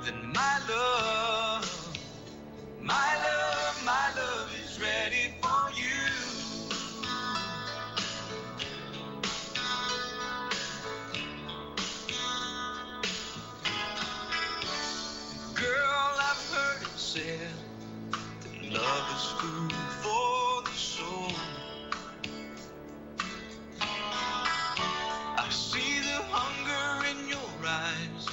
then my love is ready for you. Girl, I've heard it said that love is food for the soul. I see the hunger in your eyes.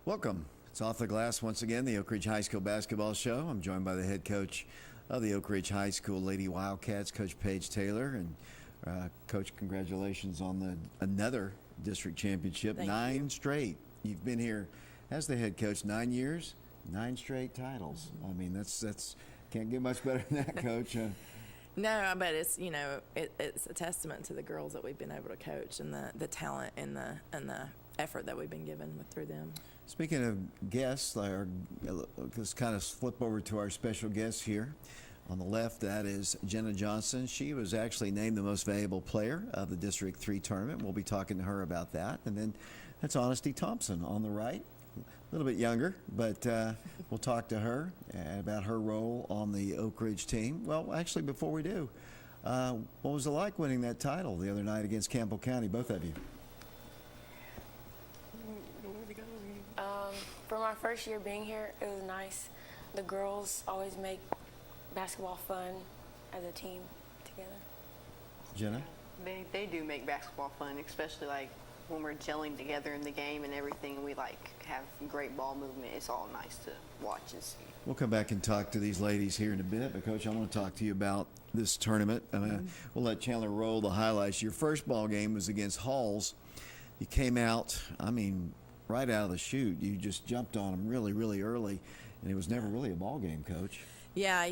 Welcome. It's Off the Glass once again, the Oak Ridge High School basketball show. I'm joined by the head coach of the Oak Ridge High School Lady Wildcats, Coach Paige Taylor. And Coach, congratulations on another district championship. Thank 9 you. straight. You've been here as the head coach 9 years, 9 straight titles. I mean, that's can't get much better than that, Coach. No, but it's it's a testament to the girls that we've been able to coach and the talent and the effort that we've been given through them. Speaking of guests, let's kind of flip over to our special guest here. On the left, that is Jenna Johnson. She was actually named the most valuable player of the District 3 tournament. We'll be talking to her about that. And then that's Honesty Thompson on the right. A little bit younger, but we'll talk to her about her role on the Oak Ridge team. Well, actually, before we do, what was it like winning that title the other night against Campbell County, both of you? For my first year being here, it was nice. The girls always make basketball fun as a team together. Jenna? They do make basketball fun, especially like when we're gelling together in the game and everything, and we like have great ball movement. It's all nice to watch and see. We'll come back and talk to these ladies here in a bit, but Coach, I want to talk to you about this tournament. We'll let Chandler roll the highlights. Your first ball game was against Halls. You came out, right out of the chute. You just jumped on them really, really early, and it was never really a ball game, Coach. Yeah,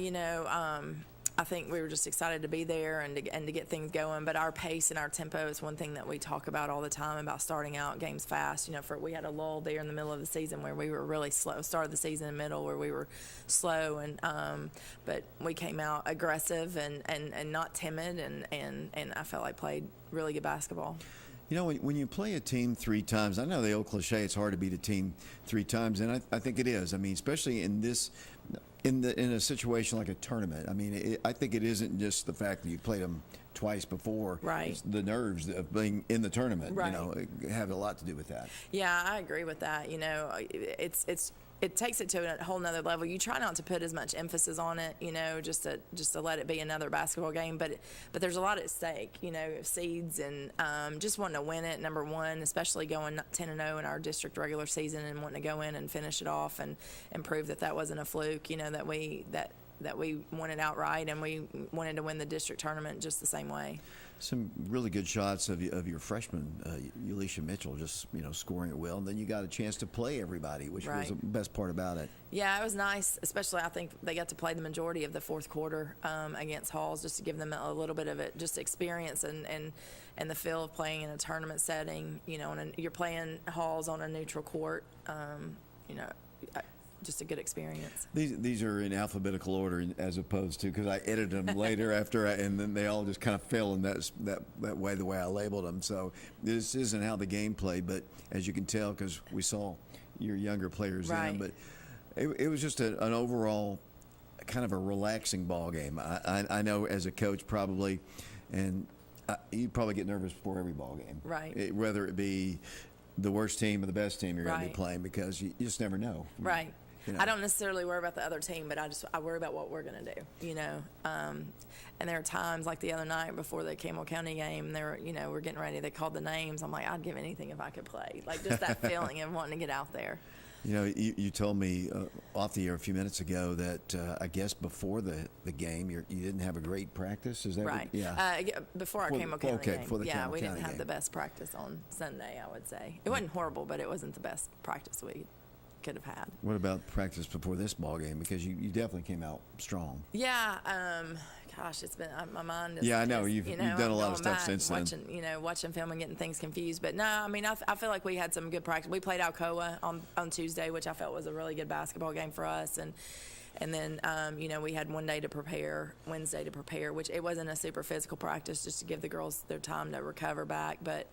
I think we were just excited to be there and to get things going. But our pace and our tempo is one thing that we talk about all the time about starting out games fast. You know, we had a lull there in the middle of the season where we were really slow. Started the season in the middle where we were slow, and but we came out aggressive and not timid, and I felt like played really good basketball. You know, when you play a team 3 times, I know the old cliche, it's hard to beat a team 3 times, and I think it is. I mean, especially in this, in a situation like a tournament. I mean, I think it isn't just the fact that you played them twice before. Right. It's the nerves of being in the tournament. Right. You know, have a lot to do with that. Yeah, I agree with that. You know, it takes it to a whole nother level. You try not to put as much emphasis on it, you know, just to let it be another basketball game. But there's a lot at stake, you know, seeds and just wanting to win it. Number one, especially going 10-0 in our district regular season and wanting to go in and finish it off and prove that wasn't a fluke. You know, that we won it outright and we wanted to win the district tournament just the same way. Some really good shots of your freshman, Elisha Mitchell, just, you know, scoring it well. And then you got a chance to play everybody, which was the best part about it. Yeah, it was nice, especially I think they got to play the majority of the fourth quarter against Halls, just to give them a little bit of it, just experience and the feel of playing in a tournament setting. You know, and you're playing Halls on a neutral court. You know, just a good experience. These are in alphabetical order as opposed to, because I edited them later and then they all just kind of fell in that way, the way I labeled them. So this isn't how the game played, but as you can tell, because we saw your younger players in, but it was just an overall kind of a relaxing ball game. I know as a coach probably, and you probably get nervous before every ball game. Right. Whether it be the worst team or the best team you're going to be playing, because you just never know. Right. You know. I don't necessarily worry about the other team, but I worry about what we're going to do, you know. And there are times like the other night before the Campbell County game, we're getting ready. They called the names. I'm like, I'd give anything if I could play. Like just that feeling of wanting to get out there. You know, you told me off the air a few minutes ago that I guess before the game you didn't have a great practice. Is that right? Yeah. Before our Campbell County game. Before the Campbell we didn't County have game. the best practice on Sunday. I would say it wasn't horrible, but it wasn't the best practice we could have had. What about practice before this ball game? Because you definitely came out strong. Yeah. Gosh, it's been my mind. I know you've done a lot of stuff since then. Watching film and getting things confused. But no, I mean, I feel like we had some good practice. We played Alcoa on Tuesday, which I felt was a really good basketball game for us, and then we had Wednesday to prepare, which it wasn't a super physical practice, just to give the girls their time to recover back, but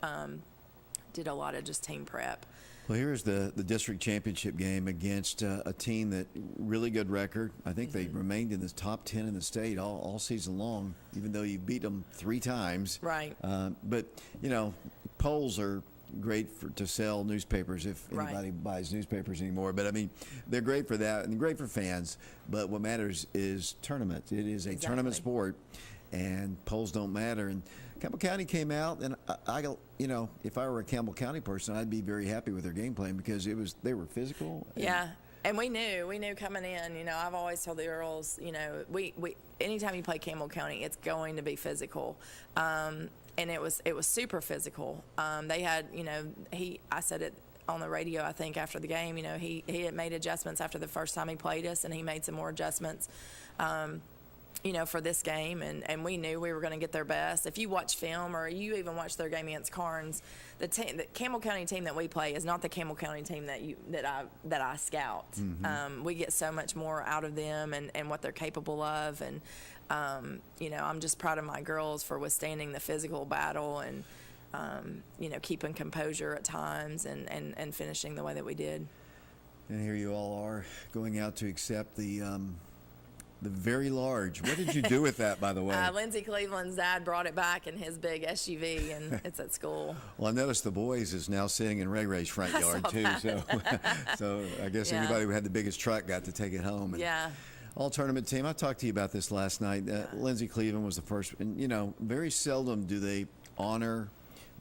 did a lot of just team prep. Well, here's the district championship game against a team that really good record. I think they remained in the top 10 in the state all season long, even though you beat them 3 times. Right. But, you know, polls are great to sell newspapers if anybody buys newspapers anymore. But, I mean, they're great for that and great for fans. But what matters is tournament. It is a tournament sport, and polls don't matter. And Campbell County came out, and I if I were a Campbell County person, I'd be very happy with their game plan because they were physical. And we knew coming in. You know, I've always told the girls, you know, we anytime you play Campbell County, it's going to be physical. And it was super physical. They had, I said it on the radio, I think, after the game. You know, he had made adjustments after the first time he played us, and he made some more adjustments. For this game, and we knew we were going to get their best. If you watch film or you even watch their game against Carnes, the Campbell County team that we play is not the Campbell County team that I scout. Mm-hmm. We get so much more out of them and what they're capable of, and I'm just proud of my girls for withstanding the physical battle and keeping composure at times and finishing the way that we did. And here you all are going out to accept the very large. What did you do with that, by the way? Lindsay Cleveland's dad brought it back in his big SUV, and it's at school. Well, I noticed the boys is now sitting in Ray Ray's front yard, too. So I guess anybody who had the biggest truck got to take it home. And all-tournament team. I talked to you about this last night. Lindsay Cleveland was the first. And, very seldom do they honor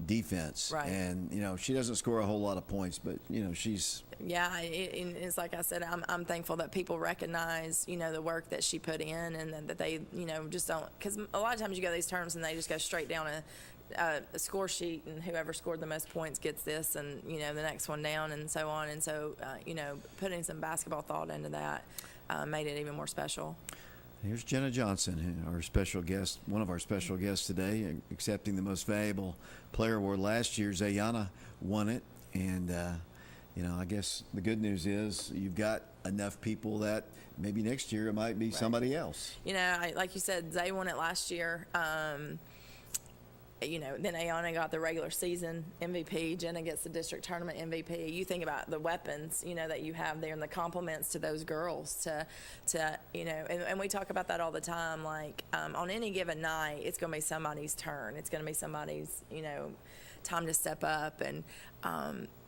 defense. Right. And, she doesn't score a whole lot of points, but, she's... Yeah, it's like I said, I'm thankful that people recognize, the work that she put in, and that they, just don't, because a lot of times you go to these tournaments and they just go straight down a score sheet, and whoever scored the most points gets this, and, the next one down, and so on. And so, putting some basketball thought into that made it even more special. Here's Jenna Johnson, our special guest, one of our special guests today, accepting the Most Valuable Player Award. Last year, Zayana won it, and I guess the good news is you've got enough people that maybe next year it might be somebody else. Like you said, Zay won it last year. Then Ayana got the regular season MVP. Jenna gets the district tournament MVP. You think about the weapons, that you have there and the compliments to those girls and we talk about that all the time. Like, on any given night, it's going to be somebody's turn. It's going to be somebody's, time to step up. And,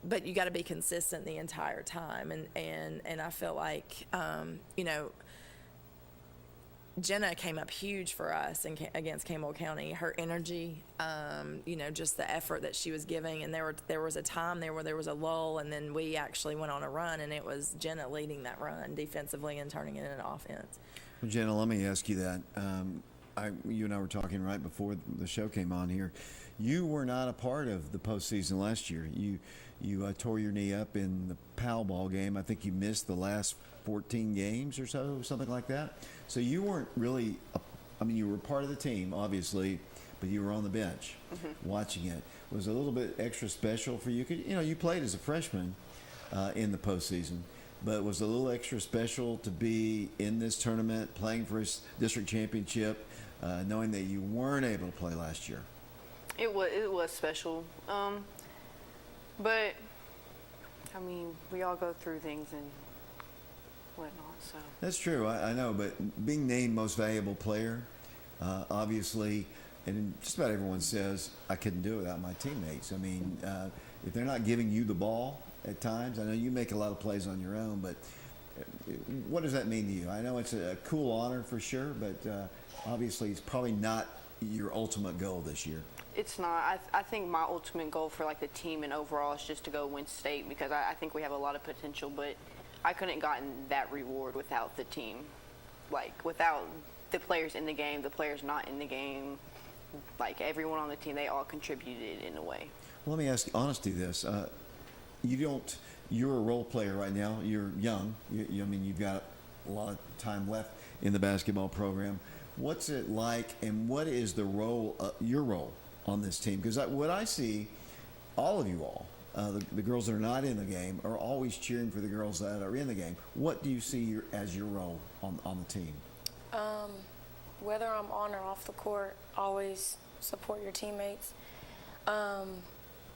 but you got to be consistent the entire time. And I feel like, Jenna came up huge for us against Campbell County. Her energy, just the effort that she was giving, and there was a time there where there was a lull, and then we actually went on a run, and it was Jenna leading that run defensively and turning it into offense. Well, Jenna, let me ask you that. You and I were talking right before the show came on here. You were not a part of the postseason last year. You tore your knee up in the PAL ball game. I think you missed the last 14 games or so, something like that. So you weren't really, you were part of the team, obviously, but you were on the bench watching it. Was it a little bit extra special for you? You played as a freshman in the postseason, but was it a little extra special to be in this tournament, playing for a district championship, knowing that you weren't able to play last year? It was special. But, we all go through things and whatnot, so. That's true, I know, but being named Most Valuable Player, obviously, and just about everyone says, I couldn't do it without my teammates. If they're not giving you the ball at times, I know you make a lot of plays on your own, but what does that mean to you? I know it's a cool honor for sure, but obviously it's probably not your ultimate goal this year. It's not. I think my ultimate goal for the team and overall is just to go win state, because I think we have a lot of potential, but I couldn't gotten that reward without the team. Without the players in the game, the players not in the game, everyone on the team, they all contributed in a way. Well, let me ask you honestly this. You're a role player right now. You're young. You've got a lot of time left in the basketball program. What's it like, and what is the role, your role on this team? Because what I see, all of you all, the girls that are not in the game are always cheering for the girls that are in the game. What do you see as your role on the team? Whether I'm on or off the court, always support your teammates. A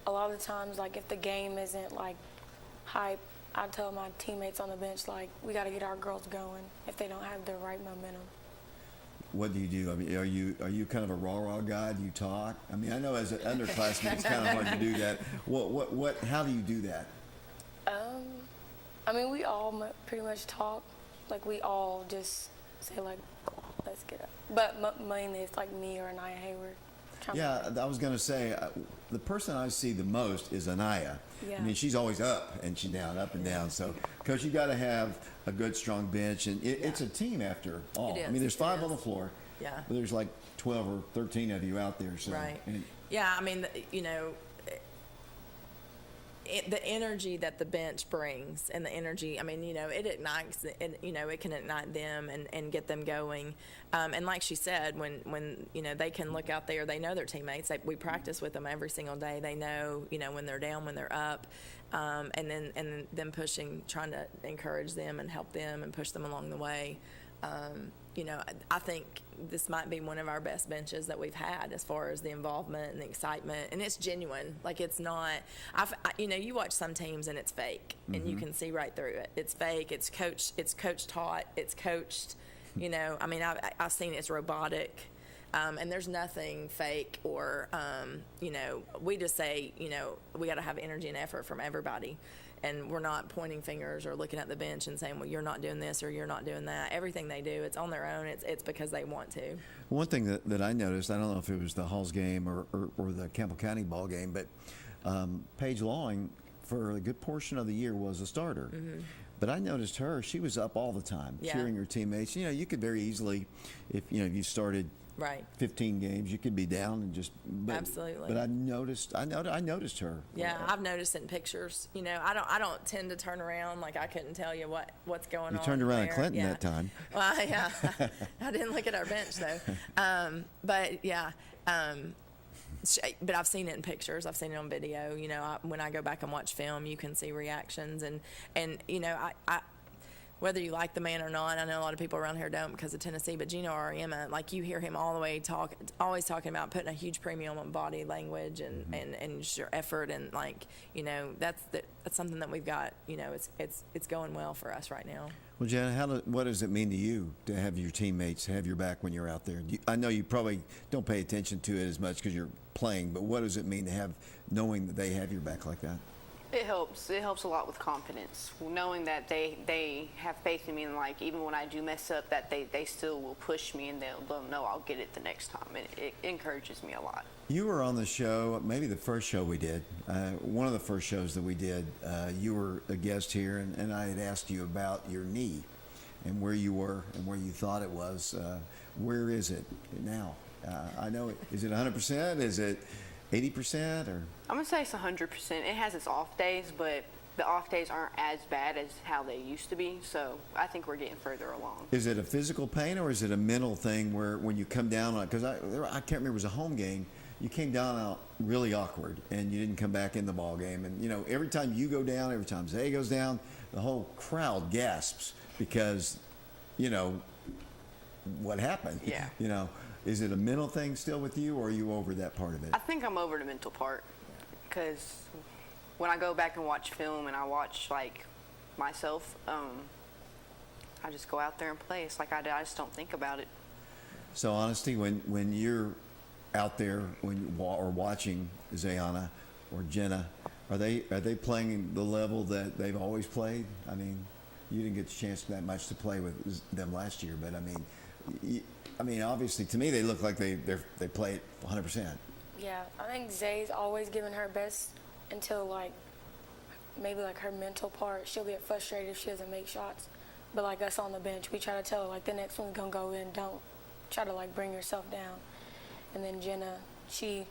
lot of the times, if the game isn't hype, I tell my teammates on the bench, we got to get our girls going if they don't have the right momentum. What do you do? Are you kind of a rah-rah guy? Do you talk? I know as an underclassman, it's kind of hard to do that. How do you do that? We all pretty much talk. We all just say, let's get up. But mainly it's me or Anaya Hayward. Yeah, I was going to say, the person I see the most is Anaya. Yeah. She's always up and she's down, up and down. So, Coach, you got to have a good, strong bench, and it's a team after all. It is. There's 5 on the floor. Yeah. But there's 12 or 13 of you out there. So. Right. The energy that the bench brings, and the energy, it ignites, it can ignite them and get them going. And like she said, when they can look out there, they know their teammates. We practice with them every single day. They know, when they're down, when they're up, and then them pushing, trying to encourage them and help them and push them along the way. I think this might be one of our best benches that we've had as far as the involvement and the excitement, and it's genuine. It's not, you watch some teams and it's fake, and you can see right through it. It's fake. It's coach taught. It's coached. I've seen it's robotic, and there's nothing fake or, we just say, we got to have energy and effort from everybody. And we're not pointing fingers or looking at the bench and saying, well, you're not doing this or you're not doing that. Everything they do, it's on their own. It's because they want to. One thing that I noticed, I don't know if it was the Halls game or the Campbell County ball game, but Paige Lawing, for a good portion of the year, was a starter. Mm-hmm. But I noticed she was up all the time, cheering her teammates. You could very easily, if you started Right. 15 games, you could be down and just. But, Absolutely. But I noticed her. Yeah, I've noticed in pictures. You know, I don't tend to turn around. Like, I couldn't tell you what's going on. You turned around at there. Clinton Yeah. that time. Well, yeah, I didn't look at our bench though. But yeah. But I've seen it in pictures. I've seen it on video. You know, when I go back and watch film, you can see reactions, and you know, I whether you like the man or not, I know a lot of people around here don't because of Tennessee, but Gino Auriemma, like, you hear him all the way always talking about putting a huge premium on body language and just your effort, and, like, you know, that's something that we've got. You know, it's going well for us right now. Well, Jenna, what does it mean to you to have your teammates have your back when you're out there? I know you probably don't pay attention to it as much because you're playing, but what does it mean to knowing that they have your back like that? It helps. It helps a lot with confidence, knowing that they have faith in me, and, like, even when I do mess up, that they still will push me, and they'll know I'll get it the next time. It encourages me a lot. You were on the show, maybe the first show we did, one of the first shows that we did. You were a guest here, and I had asked you about your knee and where you were and where you thought it was. Where is it now? I know it. Is it 100%? Is it 80%? Or I'm gonna say it's 100%. It has its off days, but the off days aren't as bad as how they used to be. So I think we're getting further along. is it a physical pain or is it a mental thing where when you come down on it? Because I can't remember, it was a home game. You came down out really awkward and you didn't come back in the ball game. And, you know, every time you go down, every time Zay goes down, the whole crowd gasps because, you know, what happened? Yeah. You know, is it a mental thing still with you, or are you over that part of it? I think I'm over the mental part, because when I go back and watch film and I watch, like, myself, I just go out there and play. It's like I just don't think about it. So, honesty, when you're out there or watching Zayana or Jenna, are they playing the level that they've always played? I mean, you didn't get the chance that much to play with them last year, but I mean, obviously, to me, they look like they play it 100%. Yeah, I think Zay's always giving her best until, like, maybe, like, her mental part. She'll get frustrated if she doesn't make shots. But, like, us on the bench, we try to tell her, like, the next one's going to go in. Don't try to, like, bring yourself down. And then Jenna, she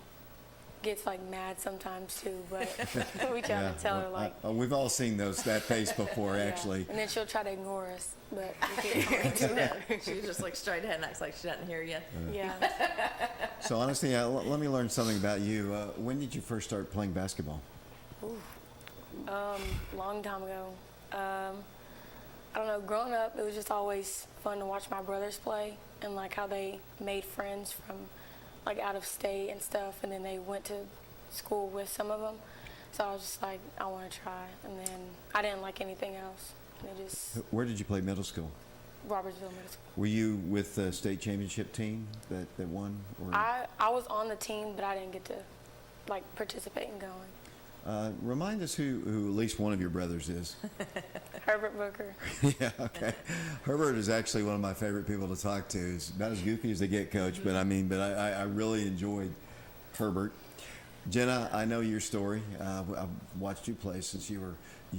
gets, like, mad sometimes, too. But we try to tell her, like... we've all seen that face before, actually. And then she'll try to ignore us. But we can't do that. She just looks straight ahead and acts like she doesn't hear you. Yeah. So, honestly, let me learn something about you. When did you first start playing basketball? Long time ago. I don't know, growing up, it was just always fun to watch my brothers play and, like, how they made friends from, like, out of state and stuff, and then they went to school with some of them. So I was just like, I want to try, and then I didn't like anything else. And it just... Where did you play middle school? Robertsville Middle School. Were you with the state championship team that won? Or? I was on the team, but I didn't get to, like, participate in going. Remind us who at least one of your brothers is. Herbert Booker. Yeah, okay. Herbert is actually one of my favorite people to talk to. He's about as goofy as they get, Coach, but I really enjoyed Herbert. Jenna, I know your story. I've watched you play since you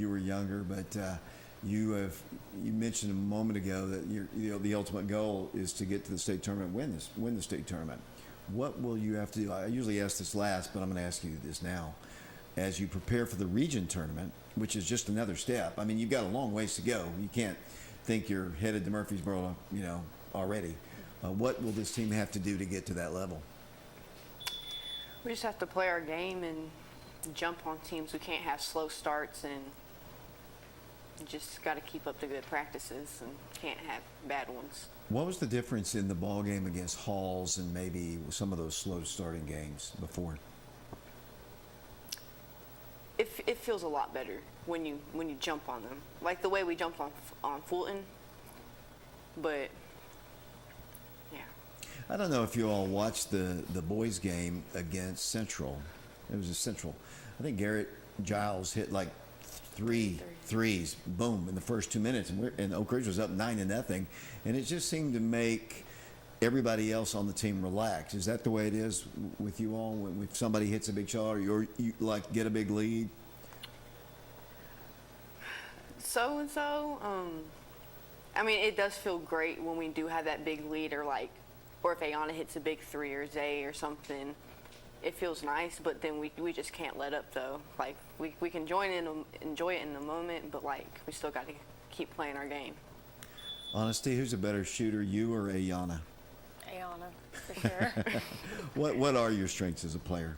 were younger, but you mentioned a moment ago that the ultimate goal is to get to the state tournament, win the state tournament. What will you have to do? I usually ask this last, but I'm going to ask you this now. As you prepare for the region tournament, which is just another step. I mean, you've got a long ways to go. You can't think you're headed to Murfreesboro, already. What will this team have to do to get to that level? We just have to play our game and jump on teams. We can't have slow starts, and you just got to keep up the good practices and can't have bad ones. What was the difference in the ball game against Halls and maybe some of those slow starting games before? It feels a lot better when you jump on them, like the way we jumped on Fulton. But yeah, I don't know if you all watched the boys' game against Central. It was a Central. I think Garrett Giles hit like three threes, boom, in the first 2 minutes, and Oak Ridge was up 9-0, and it just seemed to make everybody else on the team relax. Is that the way it is with you all? When somebody hits a big shot or you like get a big lead? So. I mean, it does feel great when we do have that big lead, or like or if Ayana hits a big three or Zay or something, it feels nice, but then we just can't let up though. Like we can enjoy it in the moment, but like we still got to keep playing our game. Honesty, who's a better shooter, you or Ayana? Ayana, for sure. What are your strengths as a player?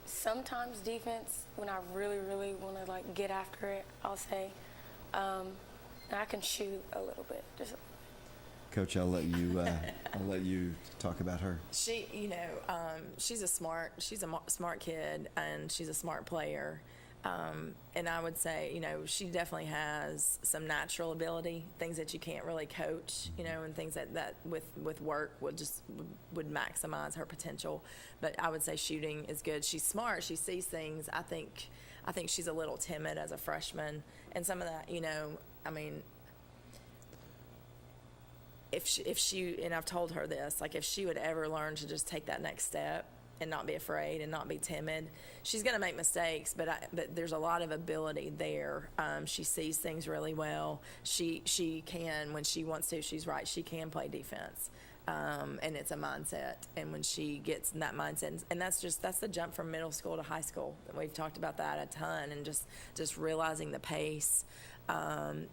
Sometimes defense, when I really, really want to like get after it, I'll say. And I can shoot a little bit. Just Coach, I'll let you talk about her. She, she's a smart kid, and she's a smart player. And I would say, she definitely has some natural ability, things that you can't really coach, and things that with work would maximize her potential. But I would say shooting is good. She's smart. She sees things. I think she's a little timid as a freshman, and some of that, if she, and I've told her this, like if she would ever learn to just take that next step and not be afraid and not be timid, she's going to make mistakes, but there's a lot of ability there. She sees things really well. She can, when she wants to, she's right, she can play defense. And it's a mindset, and when she gets in that mindset, and that's the jump from middle school to high school. We've talked about that a ton, and just realizing the pace, and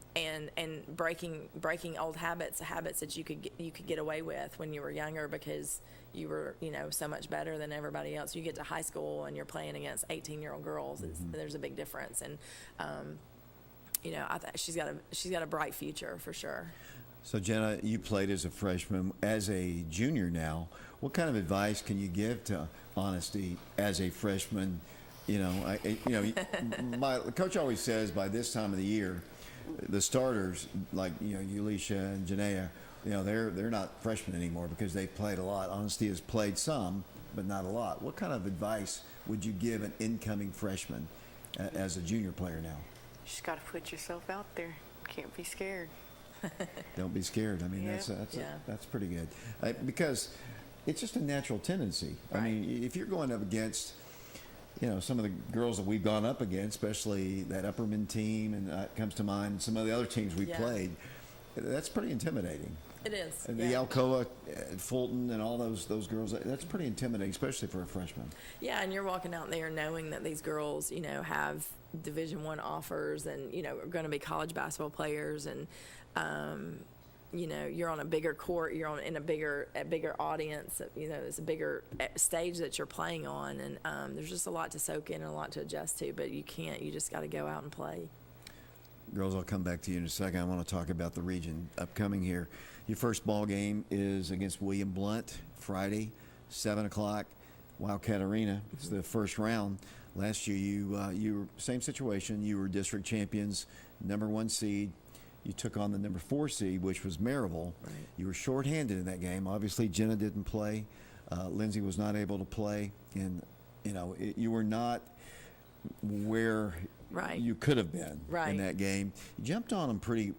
breaking old habits that you could get away with when you were younger because you were so much better than everybody else. You get to high school and you're playing against 18-year-old girls. There's a big difference, and I think she's got a bright future for sure. So, Jenna, you played as a freshman. As a junior now, what kind of advice can you give to Honesty as a freshman? My coach always says by this time of the year, the starters like Ulisha and Janaea, they're not freshmen anymore because they've played a lot. Honesty has played some, but not a lot. What kind of advice would you give an incoming freshman as a junior player now? You just got to put yourself out there. Can't be scared. Don't be scared. I mean, that's pretty good because it's just a natural tendency. Right. I mean, if you're going up against, some of the girls that we've gone up against, especially that Upperman team, and comes to mind, some of the other teams we played, that's pretty intimidating. It is. And the Alcoa, Fulton, and all those girls, that's pretty intimidating, especially for a freshman. Yeah, and you're walking out there knowing that these girls, have Division I offers and, are going to be college basketball players, and, you're on a bigger court, you're in a bigger audience, it's a bigger stage that you're playing on, and there's just a lot to soak in and a lot to adjust to, but you just got to go out and play. Girls, I'll come back to you in a second. I want to talk about the region upcoming here. Your first ball game is against William Blount, Friday, 7 o'clock, Wildcat Arena. It's the first round. Last year, you were same situation. You were district champions, number 1 seed. You took on the number 4 seed, which was Maryville. Right. You were shorthanded in that game. Obviously, Jenna didn't play. Lindsay was not able to play. And, you were not where you could have been in that game. You jumped on them pretty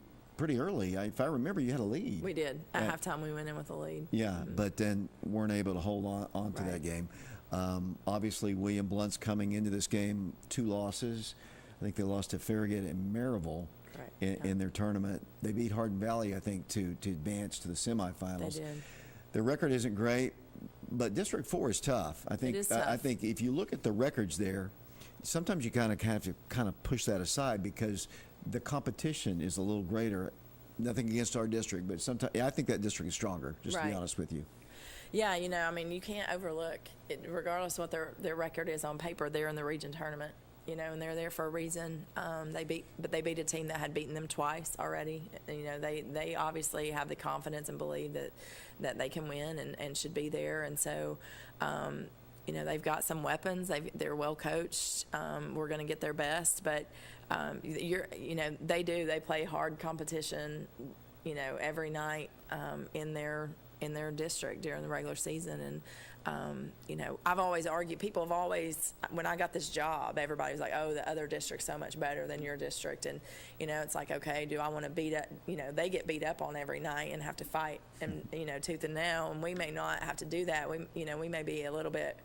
early. If I remember, you had a lead. We did. At halftime, we went in with a lead. Yeah, but then weren't able to hold on to that game. Obviously, William Blount's coming into this game 2 losses. I think they lost to Farragut and Maryville in their tournament. They beat Hardin Valley, I think, to advance to the semifinals. They did. Their record isn't great, but District 4 is tough. I think. It is tough. I think if you look at the records there, sometimes you kind of have to push that aside because the competition is a little greater. Nothing against our district, but sometimes I think that district is stronger, just to be honest with you. Yeah, you can't overlook it, regardless of what their record is on paper. They're in the region tournament, and they're there for a reason. They beat a team that had beaten them twice already. They obviously have the confidence and believe that they can win and should be there. And so, they've got some weapons. They're well coached. We're going to get their best, but they play hard competition, every night in their district during the regular season. And I've always argued, people have always, when I got this job, everybody was like, oh, the other district's so much better than your district. And it's like, okay, do I want to beat up, they get beat up on every night and have to fight and tooth and nail, and we may not have to do that. We may be a little bit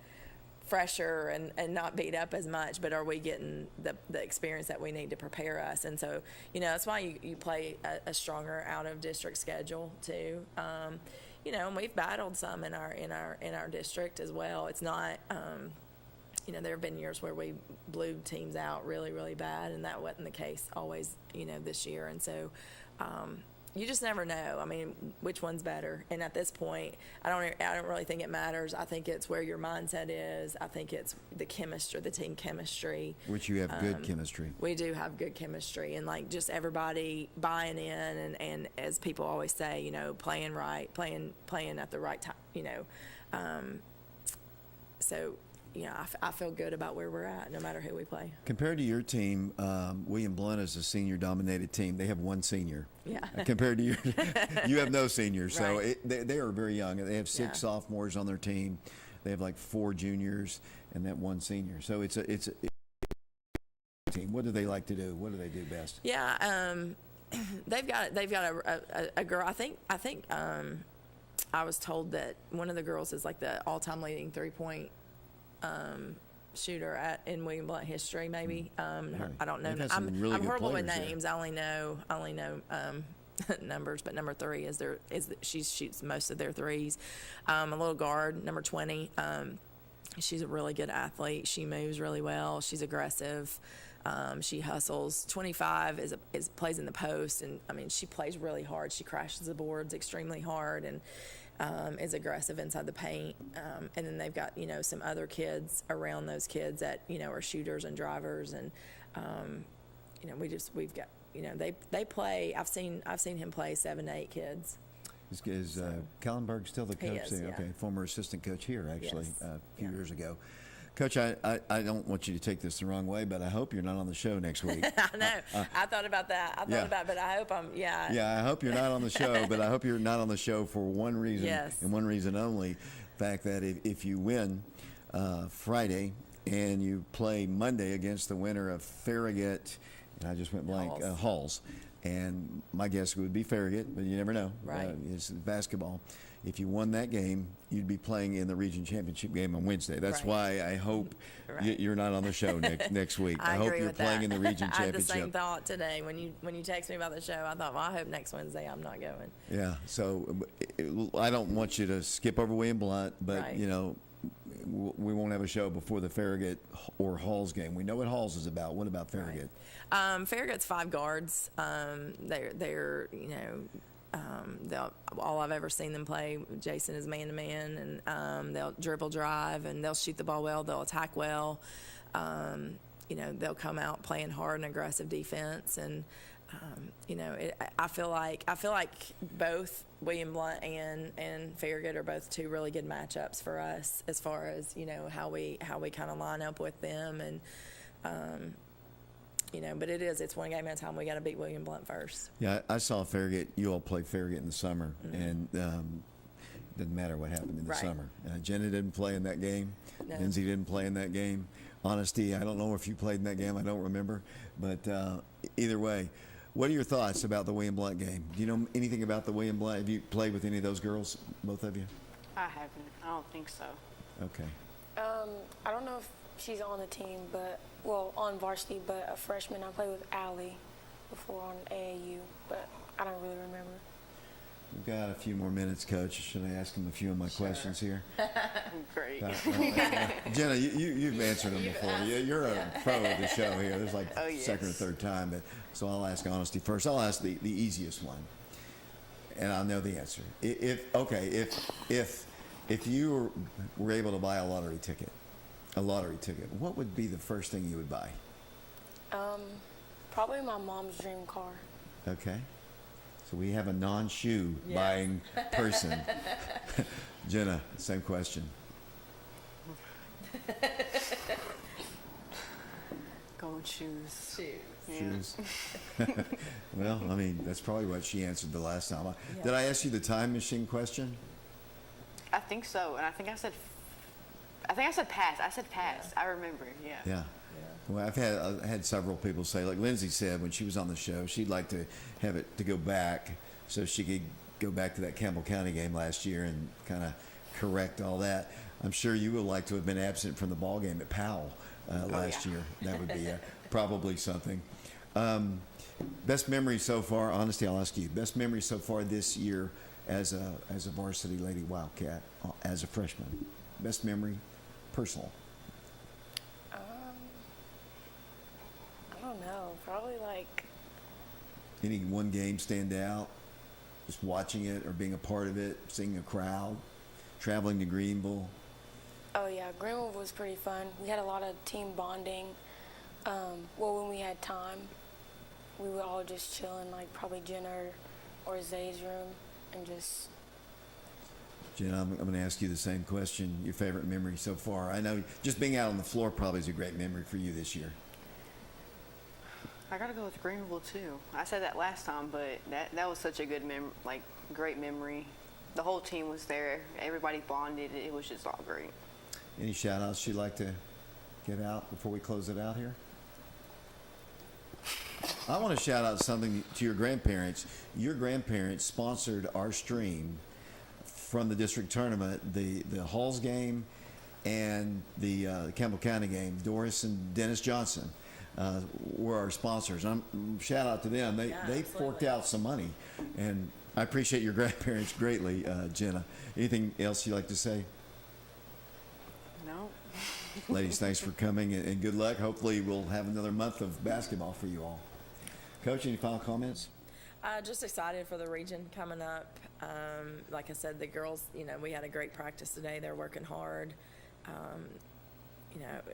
fresher and not beat up as much, but are we getting the experience that we need to prepare us? And so, that's why you play a stronger out of district schedule too. And we've battled some in our district as well. It's not, there have been years where we blew teams out really, really bad, and that wasn't the case always, this year. And so, you just never know. I mean, which one's better? And at this point, I don't really think it matters. I think it's where your mindset is. I think it's the chemistry, the team chemistry. Which you have good chemistry. We do have good chemistry, and like just everybody buying in, and as people always say, playing right, playing at the right time. So. I feel good about where we're at, no matter who we play. Compared to your team, William Blount is a senior-dominated team. They have one senior. Yeah. Compared to you have no seniors. Right. So they are very young. They have 6 sophomores on their team. They have like 4 juniors and that one senior. So it's a team. What do they like to do? What do they do best? Yeah, they've got a girl. I think I was told that one of the girls is like the all-time leading 3-point. Shooter in William Blount history, maybe. I don't know. I'm horrible with names. There. I only know numbers. But number 3 she shoots most of their threes. A little guard, number 20. She's a really good athlete. She moves really well. She's aggressive. She hustles. 25 plays in the post, and I mean she plays really hard. She crashes the boards extremely hard, and is aggressive inside the paint. And then they've got, some other kids around those kids that, are shooters and drivers. And, we've got, they play, I've seen him play 7 to 8 kids. Is Kallenberg still the coach? He is, there? yeah. Okay, former assistant coach here, actually, Yes. a few years ago. Coach, I don't want you to take this the wrong way, but I hope you're not on the show next week. I know. I thought about that. But I hope I'm, yeah. Yeah, I hope you're not on the show, but I hope you're not on the show for one reason, Yes. and one reason only. The fact that if you win Friday and you play Monday against the winner of Farragut, and I just went blank, Halls. And my guess would be Farragut, but you never know. Right. It's basketball. If you won that game, you'd be playing in the region championship game on Wednesday. That's Right. why I hope you're not on the show next week. I hope agree you're with playing that. in the region I had the championship. same thought today when you texted me about the show. I thought, well, I hope next Wednesday I'm not going. Yeah. So I don't want you to skip over William Blount, but Right. we won't have a show before the Farragut or Halls game. We know what Halls is about. What about Farragut? Farragut's 5 guards. They're all I've ever seen them play, Jason is man-to-man, and they'll dribble drive, and they'll shoot the ball well, they'll attack well. They'll come out playing hard and aggressive defense, and I feel like both William Blount and Farragut are both 2 really good matchups for us as far as how we kind of line up with them, and but it's one game at a time. We got to beat William Blount first. Yeah, I saw Farragut. You all played Farragut in the summer, and didn't matter what happened in the Right. summer. Jenna didn't play in that game. No. Lindsay didn't play in that game. Honesty, I don't know if you played in that game. I don't remember. But either way, what are your thoughts about the William Blount game? Do you know anything about the William Blount? Have you played with any of those girls, both of you? I haven't. I don't think so. Okay. I don't know if she's on the team, on varsity, but a freshman. I played with Allie before on AAU, but I don't really remember. We've got a few more minutes, Coach. Should I ask him a few of my questions here? Great. Jenna, you've answered them before. You're a pro of the show here. There's like Oh, yes. second or third time, so I'll ask honesty first. I'll ask the easiest one, and I'll know the answer. If you were able to buy a lottery ticket, what would be the first thing you would buy? Probably my mom's dream car. Okay. So we have a non-shoe Yes. buying person. Jenna, same question. Going shoes. Yeah. Shoes. Well, I mean, that's probably what she answered the last time. Did I ask you the time machine question? I think so, and I think I said pass. I said pass. I remember. Yeah. Yeah. Well, I had several people say, like Lindsay said when she was on the show, she'd like to have it to go back so she could go back to that Campbell County game last year and kind of correct all that. I'm sure you would like to have been absent from the ball game at Powell last year. That would be probably something. Best memory so far, honestly, I'll ask you, best memory so far this year as a varsity Lady Wildcat, as a freshman. Best memory, personal. I don't know. Probably like, Any one game stand out? Just watching it or being a part of it, seeing a crowd, traveling to Greenville. oh yeah, Greenville was pretty fun. We had a lot of team bonding. When we had time, we would all just chill in like probably Jenna or Zay's room and just. Jenna, I'm going to ask you the same question. Your favorite memory so far? I know just being out on the floor probably is a great memory for you this year. I gotta go with Greenville too. I said that last time, but that was such a good great memory. The whole team was there. Everybody bonded. It was just all great. Any shout outs you'd like to get out before we close it out here? I want to shout out something to your grandparents. Your grandparents sponsored our stream from the district tournament, the Halls game and the Campbell County game. Doris and Dennis Johnson were our sponsors. Shout out to them. They forked out some money, and I appreciate your grandparents greatly, Jenna. Anything else you'd like to say? No. Ladies, thanks for coming, and good luck. Hopefully we'll have another month of basketball for you all. Coach, any final comments? Just excited for the region coming up. Like I said, the girls, we had a great practice today. They're working hard.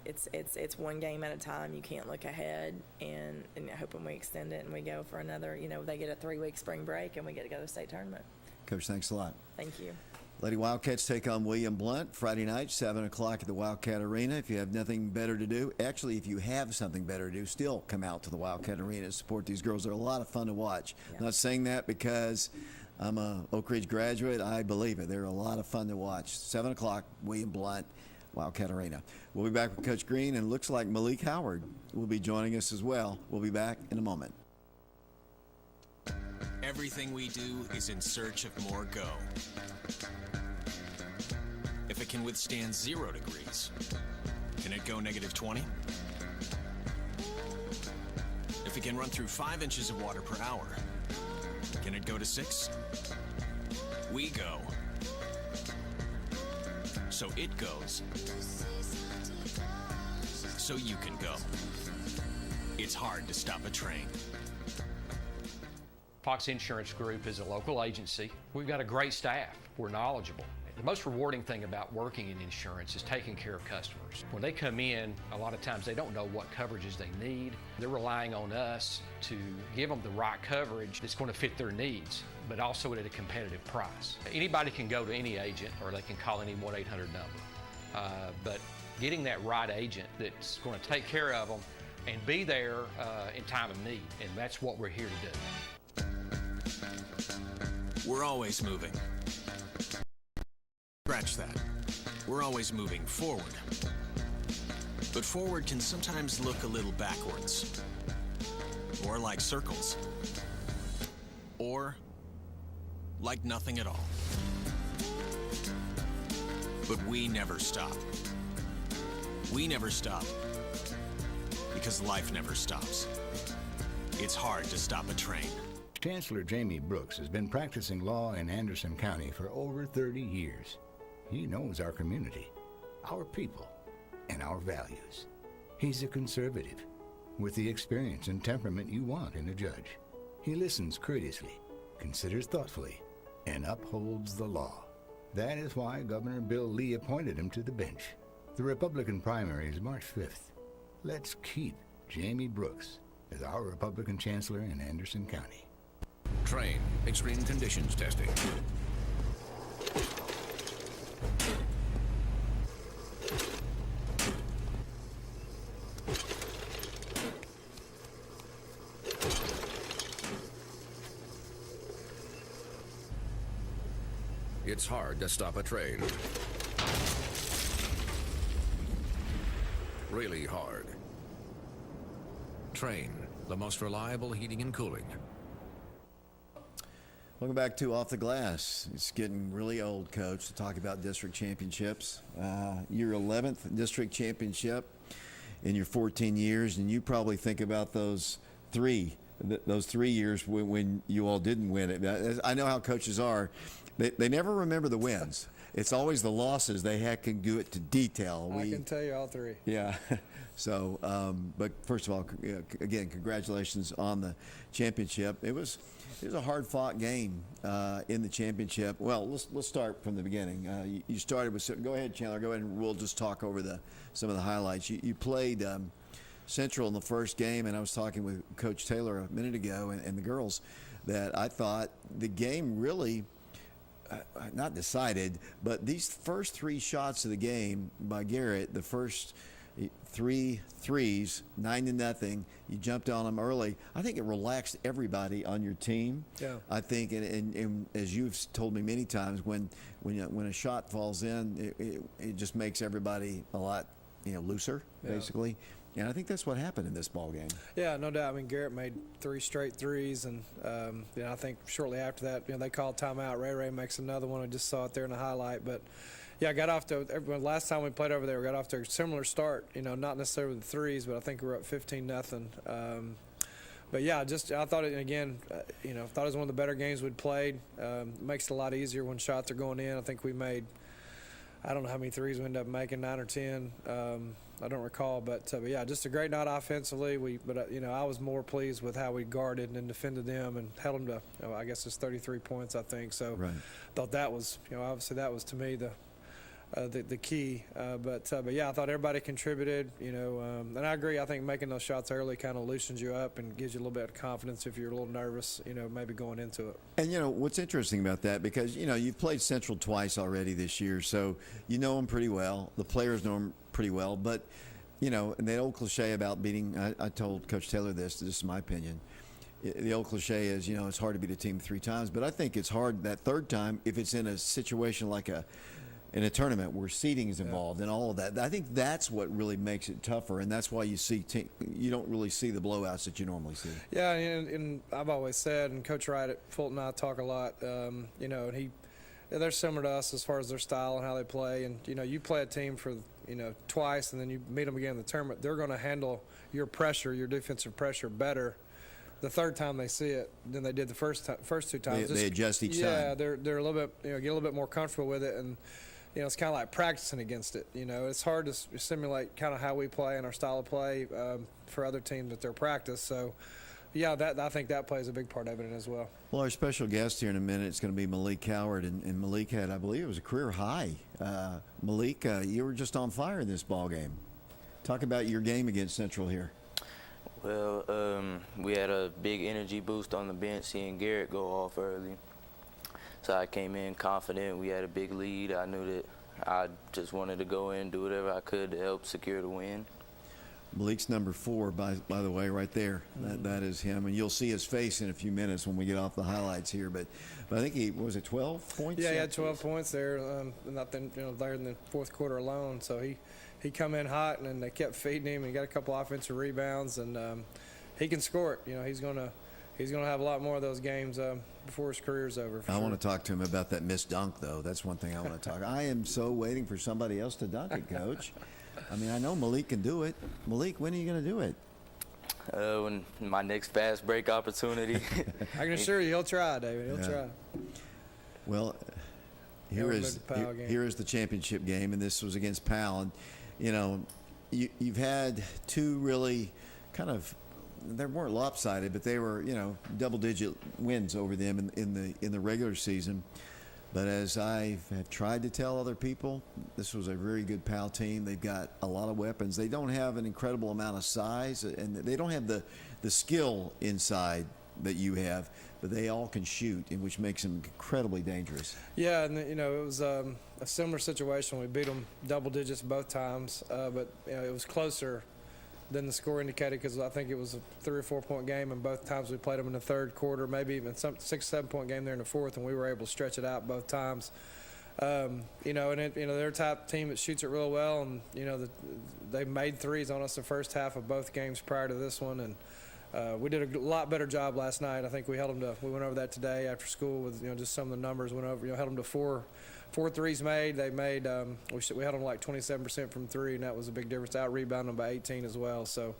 It's one game at a time. You can't look ahead, and hoping we extend it and we go for another. They get a 3-week spring break and we get to go to the state tournament. Coach, thanks a lot. Thank you. Lady Wildcats take on William Blount Friday night, 7 o'clock at the Wildcat Arena. If you have nothing better to do, actually, if you have something better to do, still come out to the Wildcat Arena and support these girls. They're a lot of fun to watch. Yeah. I'm not saying that because I'm a Oak Ridge graduate. I believe it. They're a lot of fun to watch. 7 o'clock, William Blount, Wildcat Arena. We'll be back with Coach Green, and it looks like Malik Howard will be joining us as well. We'll be back in a moment. Everything we do is in search of more go. If it can withstand 0 degrees, can it go -20? If it can run through 5 inches of water per hour, can it go to 6? We go. So it goes. So you can go. It's hard to stop a train. Fox Insurance Group is a local agency. We've got a great staff. We're knowledgeable. The most rewarding thing about working in insurance is taking care of customers. When they come in, a lot of times they don't know what coverages they need. They're relying on us to give them the right coverage that's going to fit their needs, but also at a competitive price. Anybody can go to any agent or they can call any 1-800 number. But getting that right agent that's going to take care of them and be there in time of need, and that's what we're here to do. We're always moving. Scratch that. We're always moving forward. But forward can sometimes look a little backwards. Or like circles. Or like nothing at all. But we never stop. We never stop. Because life never stops. It's hard to stop a train. Chancellor Jamie Brooks has been practicing law in Anderson County for over 30 years. He knows our community, our people, and our values. He's a conservative with the experience and temperament you want in a judge. He listens courteously, considers thoughtfully, and upholds the law. That is why Governor Bill Lee appointed him to the bench. The Republican primary is March 5th. Let's keep Jamie Brooks as our Republican chancellor in Anderson County. Train extreme conditions testing. It's hard to stop a train. Really hard. Train, the most reliable heating and cooling. Welcome back to Off the Glass. It's getting really old, Coach, to talk about district championships. Your 11th district championship in your 14 years, and you probably think about those 3 years when you all didn't win it. I know how coaches are. They never remember the wins. It's always the losses. They can do it to detail. I can tell you all 3. Yeah. So, but first of all, again, congratulations on the championship. It was a hard-fought game in the championship. Well, let's start from the beginning. You started with. Go ahead, Chandler. Go ahead, and we'll just talk over some of the highlights. You played Central in the first game, and I was talking with Coach Taylor a minute ago, and the girls, that I thought the game really. Not decided, but these first 3 shots of the game by Garrett, the first 3 threes, 9-0. You jumped on them early. I think it relaxed everybody on your team. Yeah. I think, and as you've told me many times, when a shot falls in, it just makes everybody a lot looser, basically. And I think that's what happened in this ball game. Yeah, no doubt. I mean, Garrett made 3 straight threes, and I think shortly after that, they called timeout. Ray makes another one. I just saw it there in the highlight, but yeah, got off to last time we played over there. We got off to a similar start. Not necessarily with the threes, but I think we were up 15-0. But yeah, I thought it again. Thought it was one of the better games we'd played. Makes it a lot easier when shots are going in. I think we made. I don't know how many threes we ended up making, 9 or 10. I don't recall, but yeah, just a great night offensively. I was more pleased with how we guarded and defended them and held them to, I guess it's 33 points, I think. So, right. Thought that was, obviously that was to me the key. But yeah, I thought everybody contributed. And I agree. I think making those shots early kind of loosens you up and gives you a little bit of confidence if you're a little nervous. Maybe going into it. And what's interesting about that, because you've played Central twice already this year, so you know them pretty well. The players know them pretty well, but and the old cliche about beating. I told Coach Taylor this is my opinion. The old cliche is it's hard to beat a team 3 times, but I think it's hard that 3rd time if it's in a situation like in a tournament where seeding is involved and all of that. I think that's what really makes it tougher, and that's why you don't really see the blowouts that you normally see. Yeah, and I've always said, and Coach Wright at Fulton and I talk a lot, and they're similar to us as far as their style and how they play. And, you play a team for, twice, and then you meet them again in the tournament. They're going to handle your pressure, your defensive pressure better the 3rd time they see it than they did the first 2 times. They adjust each time. Yeah, they're a little bit, get a little bit more comfortable with it. And, it's kind of like practicing against it. It's hard to simulate kind of how we play and our style of play for other teams at their practice. So, yeah, I think that plays a big part of it as well. Well, our special guest here in a minute is going to be Malik Coward, and Malik had, I believe, it was a career high. Malik, you were just on fire in this ball game. Talk about your game against Central here. Well, we had a big energy boost on the bench, seeing Garrett go off early. So I came in confident. We had a big lead. I knew that I just wanted to go in and do whatever I could to help secure the win. Malik's number 4, by the way, right there. That is him, and you'll see his face in a few minutes when we get off the highlights here. But I think he was it 12 points. Yeah, he had 12 points there. Nothing, there in the 4th quarter alone. So he come in hot, and then they kept feeding him. He got a couple offensive rebounds, and he can score it. He's gonna have a lot more of those games before his career's over. I want to talk to him about that missed dunk, though. That's one thing I want to talk. I am so waiting for somebody else to dunk it, Coach. I mean, I know Malik can do it. Malik, when are you going to do it? When my next fast break opportunity. I can assure you he'll try, David. He'll try. Well, here is the championship game, and this was against Powell. And, you've had 2 really kind of, they weren't lopsided, but they were, double-digit wins over them in the regular season. But as I have tried to tell other people, this was a very good Powell team. They've got a lot of weapons. They don't have an incredible amount of size, and they don't have the skill inside that you have, but they all can shoot, which makes them incredibly dangerous. Yeah, and it was a similar situation. We beat them double digits both times, but it was closer than the score indicated, because I think it was a 3 or 4 point game, and both times we played them in the 3rd quarter, maybe even some 6 or 7 point game there in the 4th, and we were able to stretch it out both times. And they're a type team that shoots it real well, and they made threes on us the first half of both games prior to this one, and we did a lot better job last night. I think we held them to. We went over that today after school with just some of the numbers. Went over, held them to four threes made. They made. We held them like 27% from three, and that was a big difference. Out rebounded them by 18 as well. So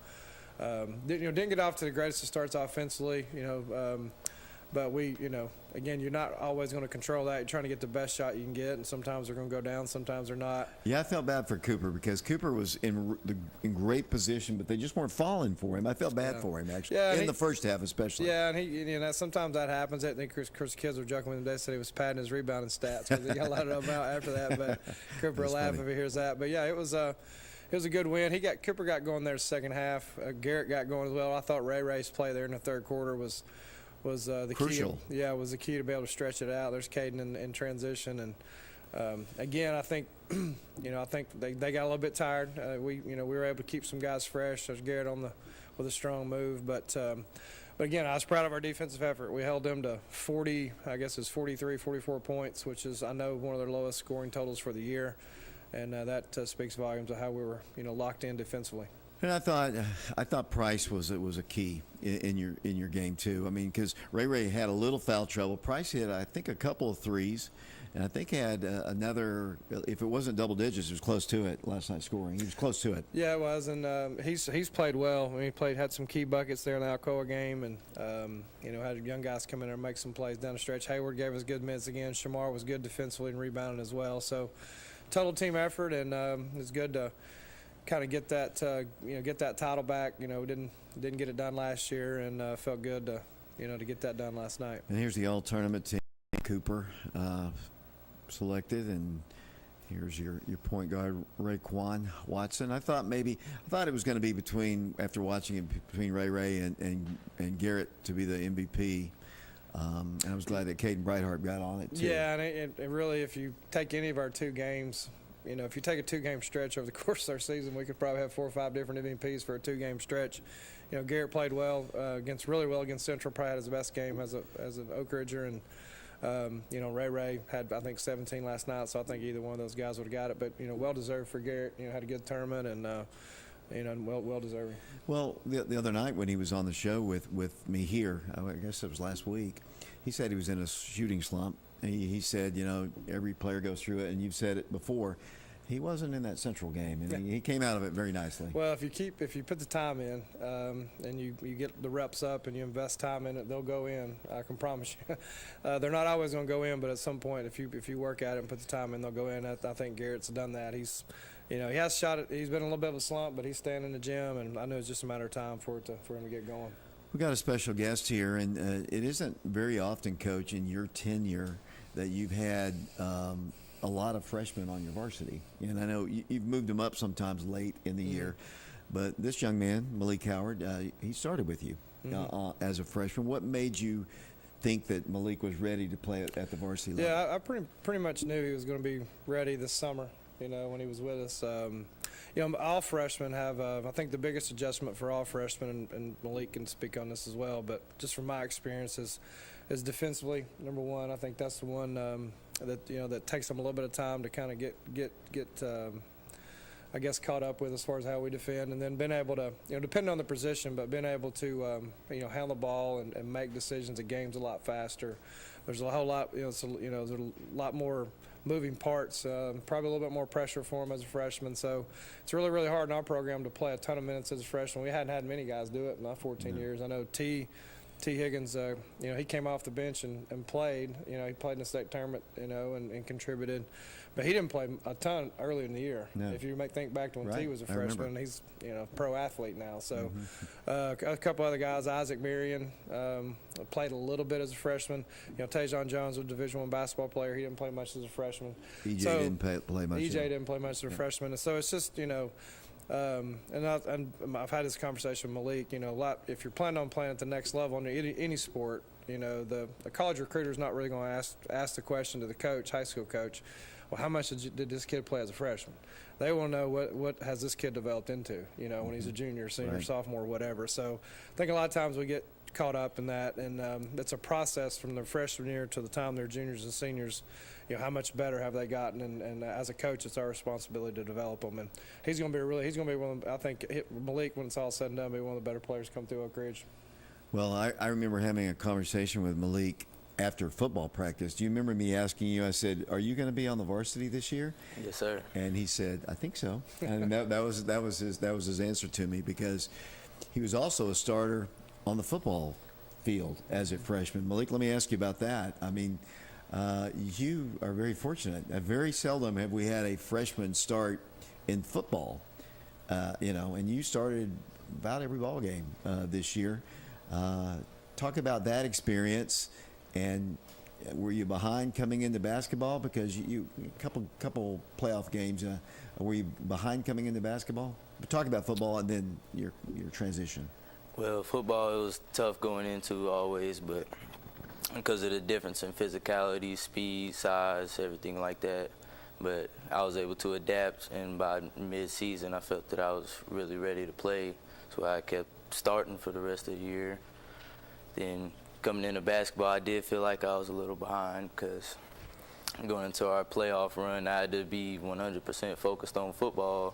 didn't get off to the greatest of starts offensively. But we, again, you're not always going to control that. You're trying to get the best shot you can get, and sometimes they're going to go down, sometimes they're not. Yeah, I felt bad for Cooper because Cooper was in great position, but they just weren't falling for him. I felt bad for him, actually, in the first half especially. Yeah, and sometimes that happens. I think Chris kids were joking with him. They said he was padding his rebounding stats because he got a lot of them out after that. But Cooper will laugh if he hears that. But, yeah, it was a good win. Cooper got going there the second half. Garrett got going as well. I thought Ray's play there in the third quarter was the crucial. Key. Was the key to be able to stretch it out. There's Caden in transition, and again, I think I think they got a little bit tired. We were able to keep some guys fresh. There's Garrett with a strong move, but again, I was proud of our defensive effort. We held them to 40, I guess it's 43, 44 points, which is I know one of their lowest scoring totals for the year, and that speaks volumes of how we were locked in defensively. And I thought Price was a key in your game too. I mean, because Ray had a little foul trouble. Price hit I think a couple of threes, and I think had another. If it wasn't double digits, it was close to it last night scoring. He was close to it. Yeah, it was, and he's played well. I mean, had some key buckets there in the Alcoa game, and had young guys come in there and make some plays down the stretch. Hayward gave us good minutes again. Shamar was good defensively and rebounding as well. So, total team effort, and it's good to kind of get that title back. We didn't get it done last year, and felt good to get that done last night. And here's the all-tournament team. Cooper selected, and here's your point guard Raekwon Watson. I thought it was going to be after watching it between Ray and Garrett to be the MVP. And I was glad that Caden Brightheart got on it too. Yeah, and it really, if you take any of our two games. If you take a two-game stretch over the course of our season, we could probably have 4 or 5 different MVPs for a two-game stretch. Garrett played really well against Central. Probably had his best game as an Oak Ridger, and Ray had I think 17 last night. So I think either one of those guys would have got it. But well deserved for Garrett. Had a good tournament and well deserving. Well, the other night when he was on the show with me here, I guess it was last week, he said he was in a shooting slump. He said, every player goes through it, and you've said it before. He wasn't in that Central game, and he came out of it very nicely. Well, if you put the time in, and you get the reps up and you invest time in it, they'll go in. I can promise you. They're not always going to go in, but at some point, if you work at it and put the time in, they'll go in. I think Garrett's done that. He's, he has shot it. He's been in a little bit of a slump, but he's staying in the gym, and I know it's just a matter of time for him to get going. We got a special guest here, and it isn't very often, Coach, in your tenure that you've had a lot of freshmen on your varsity. And I know you've moved them up sometimes late in the year, but this young man, Malik Howard, he started with you as a freshman. What made you think that Malik was ready to play at the varsity level? Yeah, I pretty much knew he was going to be ready this summer, when he was with us. All freshmen have, I think the biggest adjustment for all freshmen, and Malik can speak on this as well, but just from my experience is defensively, number one. I think that's the one that takes them a little bit of time to kind of get I guess caught up with as far as how we defend, and then being able to depending on the position, but being able to handle the ball and make decisions in games a lot faster. There's a whole lot there's a lot more moving parts, probably a little bit more pressure for him as a freshman. So it's really, really hard in our program to play a ton of minutes as a freshman. We hadn't had many guys do it in my 14 years. I know T Higgins, he came off the bench and played. He played in the state tournament, and contributed. But he didn't play a ton early in the year. No. If you think back to when T was a I remember. freshman, he's pro athlete now. So a couple other guys, Isaac Marion, played a little bit as a freshman. Tajon Jones was a Division I basketball player. He didn't play much as a freshman. EJ didn't play much. EJ didn't play much as a freshman. And so it's just and I've had this conversation with Malik. A lot. If you're planning on playing at the next level in any sport, the college recruiter is not really going to ask the question to the coach, high school coach. Well, how much did this kid play as a freshman? They want to know what has this kid developed into, when he's a junior, senior, sophomore, whatever. So I think a lot of times we get caught up in that, and it's a process from their freshman year to the time they're juniors and seniors. How much better have they gotten? And as a coach, it's our responsibility to develop them. And he's going to be one of, I think Malik, when it's all said and done, be one of the better players come through Oak Ridge. Well, I remember having a conversation with Malik after football practice. Do you remember me asking you? I said, "Are you going to be on the varsity this year?" Yes, sir. And he said, "I think so." And that was his answer to me, because he was also a starter on the football field as a freshman. Malik, let me ask you about that. I mean, you are very fortunate. Very seldom have we had a freshman start in football. And you started about every ball game this year. Talk about that experience, and were you behind coming into basketball because you couple playoff games? Were you behind coming into basketball? But talk about football and then your transition. Well, football, it was tough going into always, but because of the difference in physicality, speed, size, everything like that. But I was able to adapt, and by mid-season, I felt that I was really ready to play. So I kept starting for the rest of the year. Then coming into basketball, I did feel like I was a little behind, because going into our playoff run, I had to be 100% focused on football,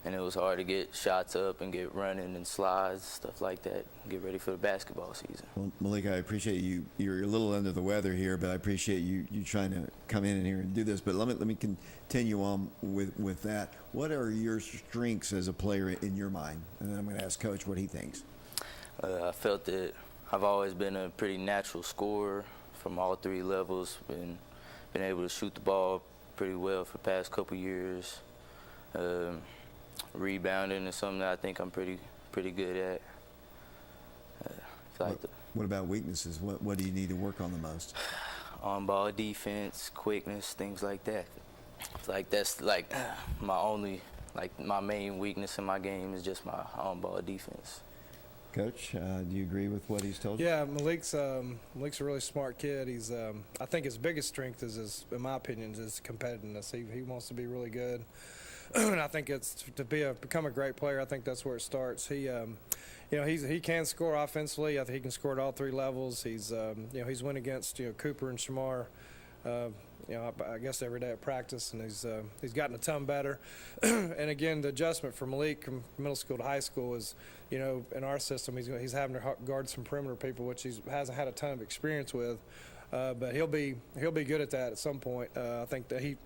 and it was hard to get shots up and get running and slides, stuff like that, get ready for the basketball season. Well, Malik, I appreciate you. You're a little under the weather here, but I appreciate you trying to come in here and do this. But let me continue on with that. What are your strengths as a player in your mind? And then I'm going to ask Coach what he thinks. I felt that I've always been a pretty natural scorer from all three levels, and been able to shoot the ball pretty well for the past couple years. Rebounding is something that I think I'm pretty good at. What about weaknesses? What do you need to work on the most? On-ball defense, quickness, things like that. That's my main weakness in my game is just my on-ball defense. Coach, do you agree with what he's told you? Yeah, Malik's a really smart kid. He's I think his biggest strength is in my opinion, is competitiveness. He wants to be really good. And I think it's to become a great player. I think that's where it starts. He can score offensively. I think he can score at all three levels. He's went against Cooper and Shamar, I guess every day at practice, and he's gotten a ton better. And again, the adjustment for Malik from middle school to high school is, in our system, he's having to guard some perimeter people, which he hasn't had a ton of experience with. But he'll be good at that at some point. I think that he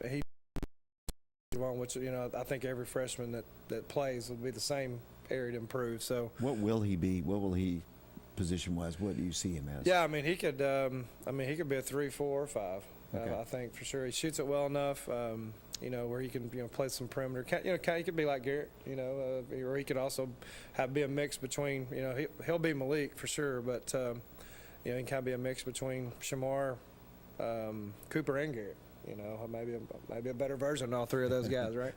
on which I think every freshman that plays will be the same area to improve. So what will he be? What will he position-wise? What do you see him as? Yeah, I mean he could be a 3, 4, or 5. Okay. I think for sure he shoots it well enough. Where he can play some perimeter. He could be like Garrett. Or he could also be a mix between. He'll be Malik for sure, but he can kind of be a mix between Shamar, Cooper, and Garrett. Maybe a better version of all three of those guys, right?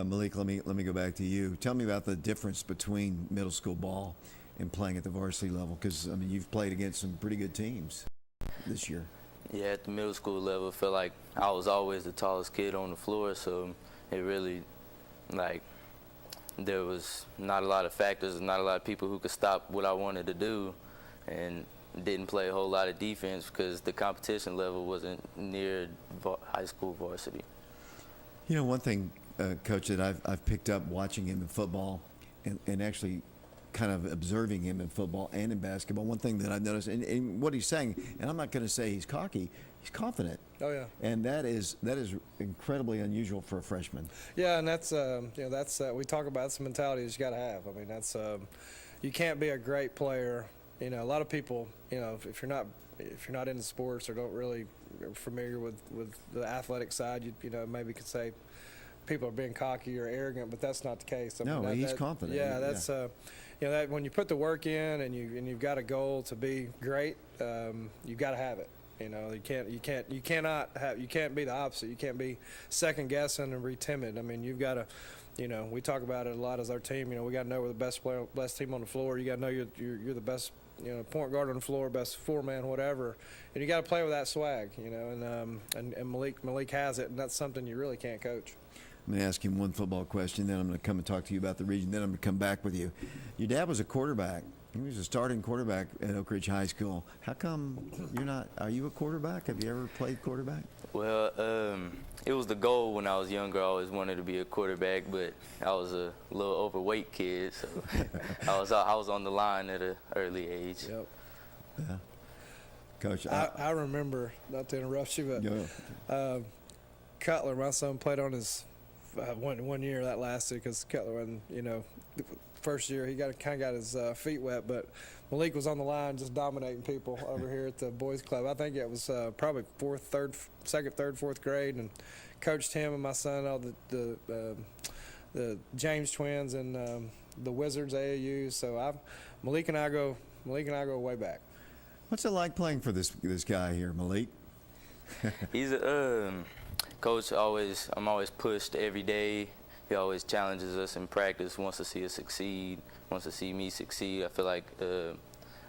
Malik, let me go back to you. Tell me about the difference between middle school ball and playing at the varsity level, because you've played against some pretty good teams this year. Yeah, at the middle school level, I feel like I was always the tallest kid on the floor, so it really, there was not a lot of factors, not a lot of people who could stop what I wanted to do, and didn't play a whole lot of defense because the competition level wasn't near high school varsity. One thing, Coach, that I've picked up watching him in football and actually kind of observing him in football and in basketball, one thing that I've noticed, and what he's saying, and I'm not going to say he's cocky, he's confident. Oh yeah. And that is incredibly unusual for a freshman. Yeah, and that's we talk about some mentality that you got to have. That's you can't be a great player. A lot of people, if you're not into sports or don't really are familiar with the athletic side, you maybe could say people are being cocky or arrogant, but that's not the case. He's confident. Yeah, that's that when you put the work in and you've got a goal to be great, you've got to have it. You can't be the opposite. You can't be second guessing and be timid. You've got to. We talk about it a lot as our team. We got to know we're the best team on the floor. You got to know you're the best, point guard on the floor, best four-man, whatever. And you got to play with that swag, and Malik has it, and that's something you really can't coach. I'm going to ask him one football question, then I'm going to come and talk to you about the region, then I'm going to come back with you. Your dad was a quarterback. He was a starting quarterback at Oak Ridge High School. How come you're not? Are you a quarterback? Have you ever played quarterback? Well, it was the goal when I was younger. I always wanted to be a quarterback, but I was a little overweight kid, so I was on the line at an early age. Yep. Yeah. Coach, I remember, not to interrupt you, but Cutler, my son, played on his one year that lasted because Cutler wasn't, first year he kind of got his feet wet, but Malik was on the line just dominating people over here at the boys club. I think it was probably second, third, fourth grade, and coached him and my son, all the James twins and the Wizards AAU. So Malik and I go way back. what's it like playing for this guy here, Malik? He's a coach. I'm always pushed every day. He always challenges us in practice, wants to see us succeed, wants to see me succeed. I feel like one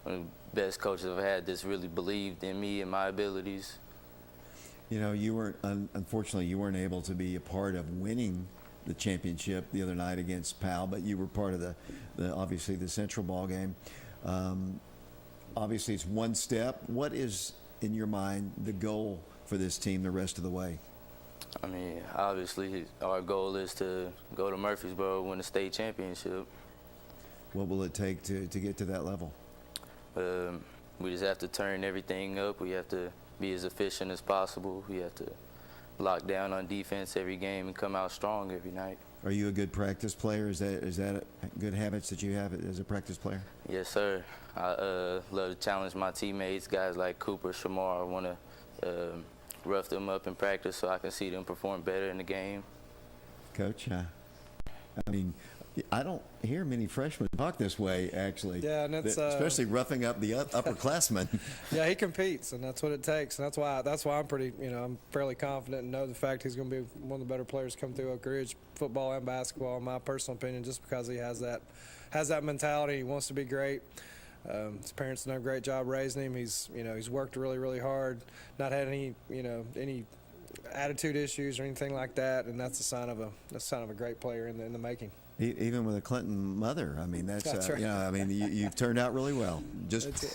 of the best coaches I've had that's really believed in me and my abilities. You weren't, unfortunately, you weren't able to be a part of winning the championship the other night against Pal, but you were part of the obviously the Central ball game. Obviously, it's one step. What is, in your mind, the goal for this team the rest of the way? I mean, obviously, our goal is to go to Murfreesboro, win the state championship. What will it take to get to that level? We just have to turn everything up. We have to be as efficient as possible. We have to lock down on defense every game and come out strong every night. Are you a good practice player? Is that good habits that you have as a practice player? Yes, sir. I love to challenge my teammates, guys like Cooper, Shamar. I want to rough them up in practice so I can see them perform better in the game. Coach, I mean, I don't hear many freshmen talk this way, actually. Yeah, and it's especially roughing up the upperclassmen. Yeah, he competes, and that's what it takes, and that's why I'm pretty, I'm fairly confident and know the fact he's going to be one of the better players come through Oak Ridge, football and basketball, in my personal opinion, just because he has that mentality. He wants to be great. His parents done a great job raising him. He's worked really, really hard, not had any attitude issues or anything like that, and that's a sign of a great player in the making. Even with a Clinton mother, I mean that's right. I mean you've turned out really well. Just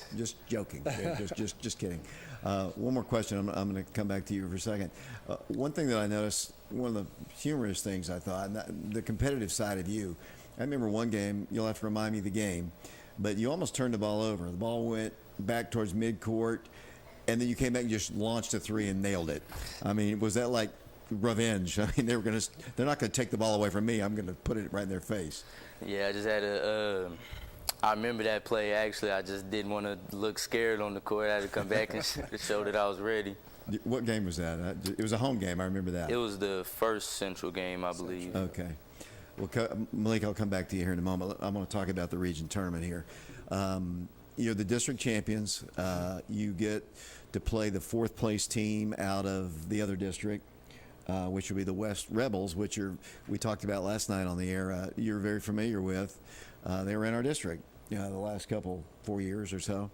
joking, just kidding. One more question. I'm going to come back to you for a second. One thing that I noticed, one of the humorous things I thought, and the competitive side of you. I remember one game. You'll have to remind me of the game, but you almost turned the ball over. The ball went back towards midcourt, and then you came back and just launched a three and nailed it. I mean, was that like revenge? I mean, they're not going to take the ball away from me. I'm going to put it right in their face. Yeah, I just had I remember that play, actually. I just didn't want to look scared on the court. I had to come back and show that I was ready. What game was that? It was a home game. I remember that. It was the first Central game, I believe. Okay. Well, Malik, I'll come back to you here in a moment. I'm going to talk about the region tournament here. You're the district champions. You get to play the fourth place team out of the other district, which would be the West Rebels, which we talked about last night on the air. You're very familiar with. They were in our district, the last 4 years or so.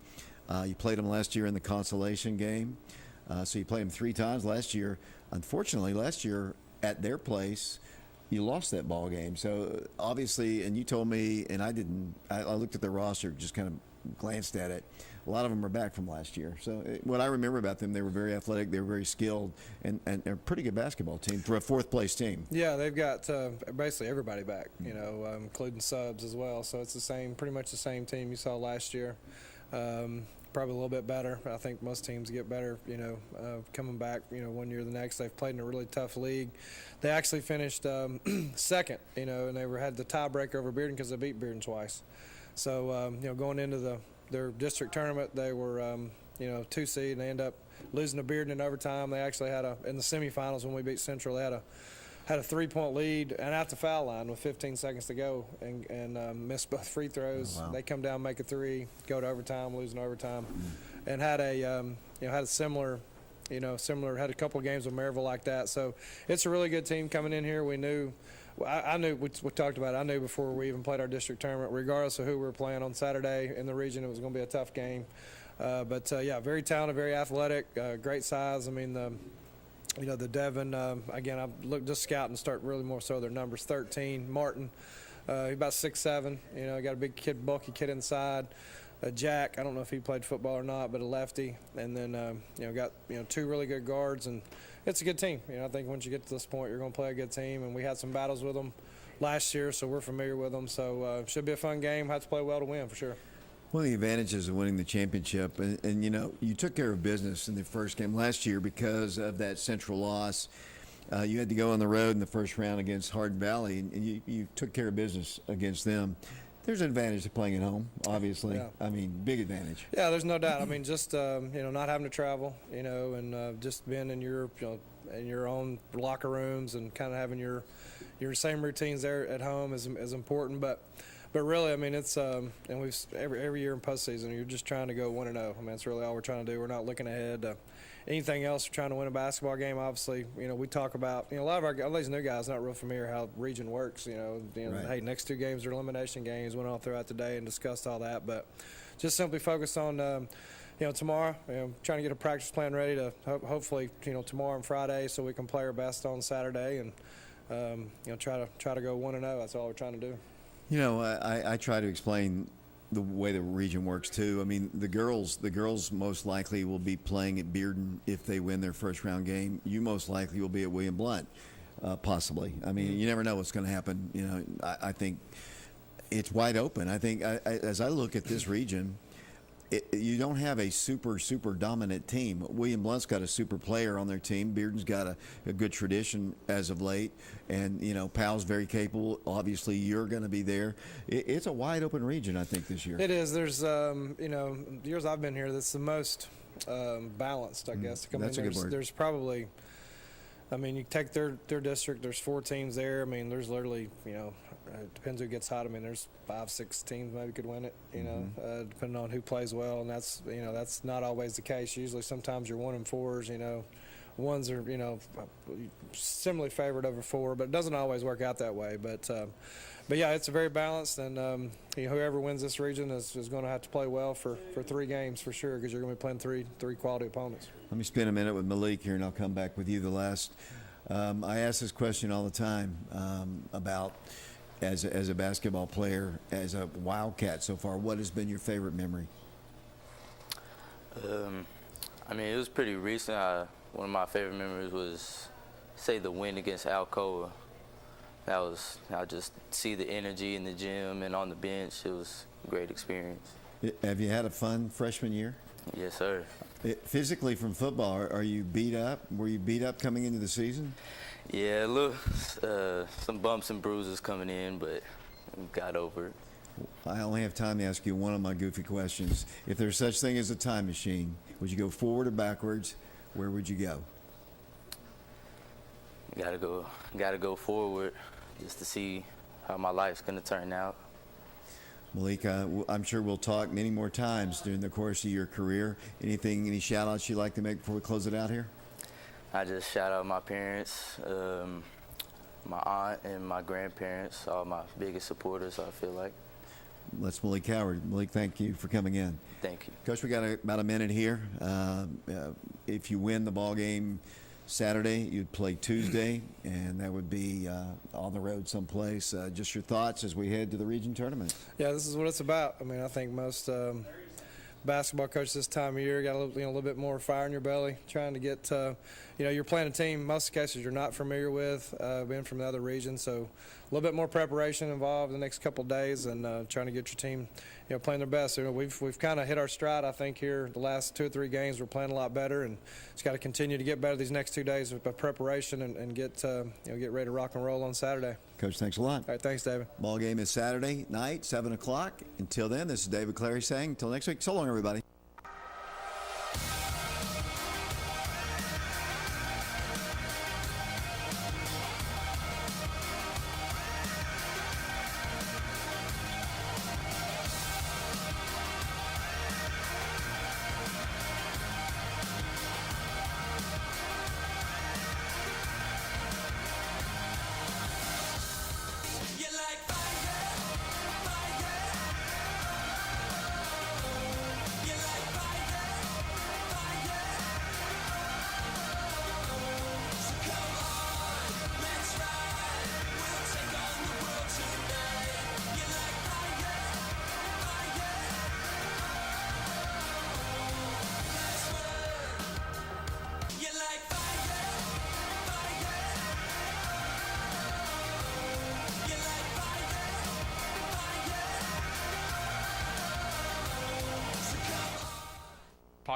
You played them last year in the consolation game. So you played them 3 times last year. Unfortunately, last year at their place, you lost that ball game. So obviously, and you told me, and I didn't. I looked at the roster, just kind of glanced at it. A lot of them are back from last year. So what I remember about them, they were very athletic, they were very skilled, and they're a pretty good basketball team for a fourth place team. Yeah, they've got basically everybody back, including subs as well. So it's pretty much the same team you saw last year. Probably a little bit better. I think most teams get better, coming back, one year or the next. They've played in a really tough league. They actually finished second, and they had the tiebreaker over Bearden because they beat Bearden twice. So, going into their district tournament, they were, 2 seed, and they ended up losing to Bearden in overtime. They actually had in the semifinals when we beat Central, they had a 3-point lead and at the foul line with 15 seconds to go and missed both free throws. Oh, wow. They come down, make a 3, go to overtime, losing overtime, and had a similar, had a couple of games with Maryville like that. So it's a really good team coming in here. We knew. I knew, we talked about it, I knew before we even played our district tournament, regardless of who we were playing on Saturday in the region, it was going to be a tough game. But very talented, very athletic, great size. I mean, the Devon, again, I looked just scouting to start really more so their numbers. 13, Martin, he's about 6'7", got a big kid, bulky kid inside. Jack, I don't know if he played football or not, but a lefty. And then, got, 2 really good guards and it's a good team. I think once you get to this point, you're going to play a good team, and we had some battles with them last year, so we're familiar with them. So should be a fun game. Have to play well to win for sure. One of the advantages of winning the championship, and you took care of business in the first game last year because of that Central loss. You had to go on the road in the first round against Hardin Valley, and you took care of business against them. There's an advantage to playing at home, obviously. Yeah. I mean, big advantage. Yeah, there's no doubt. I mean, just not having to travel, and just being in your own locker rooms and kind of having your same routines there at home is important. But really, I mean, it's and we've every year in postseason, you're just trying to go 1-0. I mean, that's really all we're trying to do. We're not looking ahead to anything else. We're trying to win a basketball game. Obviously, we talk about a lot of these new guys not real familiar how region works. Right. Hey, next 2 games are elimination games. Went on throughout the day and discussed all that, but just simply focus on tomorrow. Trying to get a practice plan ready to hopefully tomorrow and Friday so we can play our best on Saturday and try to go 1-0. That's all we're trying to do. I try to explain the way the region works too. I mean, the girls most likely will be playing at Bearden if they win their first round game. You most likely will be at William Blount, possibly. I mean, you never know what's going to happen. I think it's wide open. I think as I look at this region, you don't have a super dominant team. William Blount's got a super player on their team. Bearden's got a good tradition as of late, and Powell's very capable. Obviously, you're going to be there. It's a wide open region, I think, this year. It is. There's the years I've been here, that's the most balanced, I guess. That's a good word. There's probably, you take their district. There's 4 teams there. I mean, there's literally it depends who gets hot. I mean, there's 5-6 teams maybe could win it. Depending on who plays well, and that's not always the case. Usually, sometimes you're 1 and 4s. Ones are similarly favored over 4, but it doesn't always work out that way. But yeah, it's very balanced, and whoever wins this region is going to have to play well for 3 games for sure, because you're going to be playing three quality opponents. Let me spend a minute with Malik here, and I'll come back with you the last. I ask this question all the time about. As a basketball player, as a Wildcat so far, what has been your favorite memory? It was pretty recent. One of my favorite memories was, say, the win against Alcoa. I just see the energy in the gym and on the bench. It was a great experience. Have you had a fun freshman year? Yes, sir. Physically from football, are you beat up? Were you beat up coming into the season? Yeah, look, some bumps and bruises coming in, but got over it. I only have time to ask you one of my goofy questions. If there's such thing as a time machine, would you go forward or backwards? Where would you go? Gotta go forward, just to see how my life's gonna turn out. Malik, I'm sure we'll talk many more times during the course of your career. Any shout-outs you'd like to make before we close it out here? I just shout out my parents, my aunt, and my grandparents, all my biggest supporters, I feel like. That's Malik Howard. Malik, thank you for coming in. Thank you. Coach, we got about a minute here. If you win the ball game Saturday, you'd play Tuesday, and that would be on the road someplace. Just your thoughts as we head to the region tournament. Yeah, this is what it's about. I think most basketball coaches this time of year got a little bit more fire in your belly, trying to get you're playing a team most cases you're not familiar with, being from the other region, so a little bit more preparation involved the next couple of days, and trying to get your team playing their best. we've kind of hit our stride, I think, here the last 2 or 3 games. We're playing a lot better, and just got to continue to get better these next 2 days of preparation and get ready to rock and roll on Saturday. Coach, thanks a lot. All right, thanks, David. Ball game is Saturday night, 7 o'clock. Until then, this is David Clary saying, until next week, so long, everybody. You like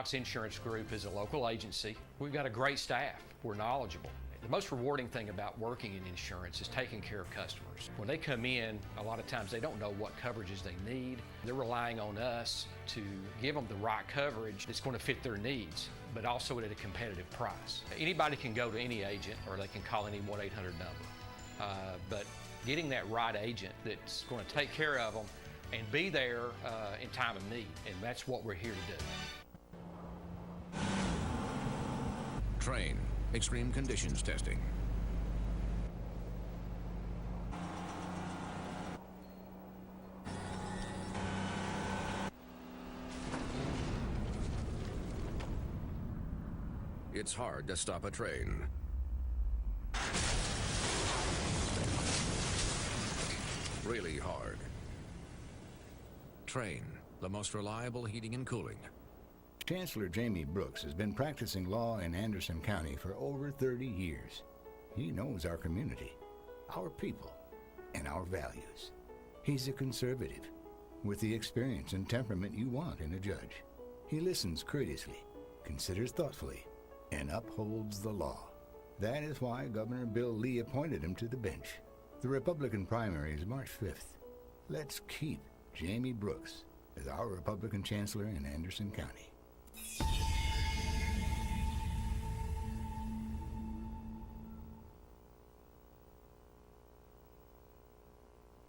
Fox Insurance Group is a local agency. We've got a great staff. We're knowledgeable. The most rewarding thing about working in insurance is taking care of customers. When they come in, a lot of times they don't know what coverages they need. They're relying on us to give them the right coverage that's going to fit their needs, but also at a competitive price. Anybody can go to any agent or they can call any 1-800 number. But getting that right agent that's going to take care of them and be there in time of need, and that's what we're here to do. Train. Extreme conditions testing. It's hard to stop a train. Really hard. Train, the most reliable heating and cooling. Chancellor Jamie Brooks has been practicing law in Anderson County for over 30 years. He knows our community, our people, and our values. He's a conservative with the experience and temperament you want in a judge. He listens courteously, considers thoughtfully, and upholds the law. That is why Governor Bill Lee appointed him to the bench. The Republican primary is March 5th. Let's keep Jamie Brooks as our Republican chancellor in Anderson County.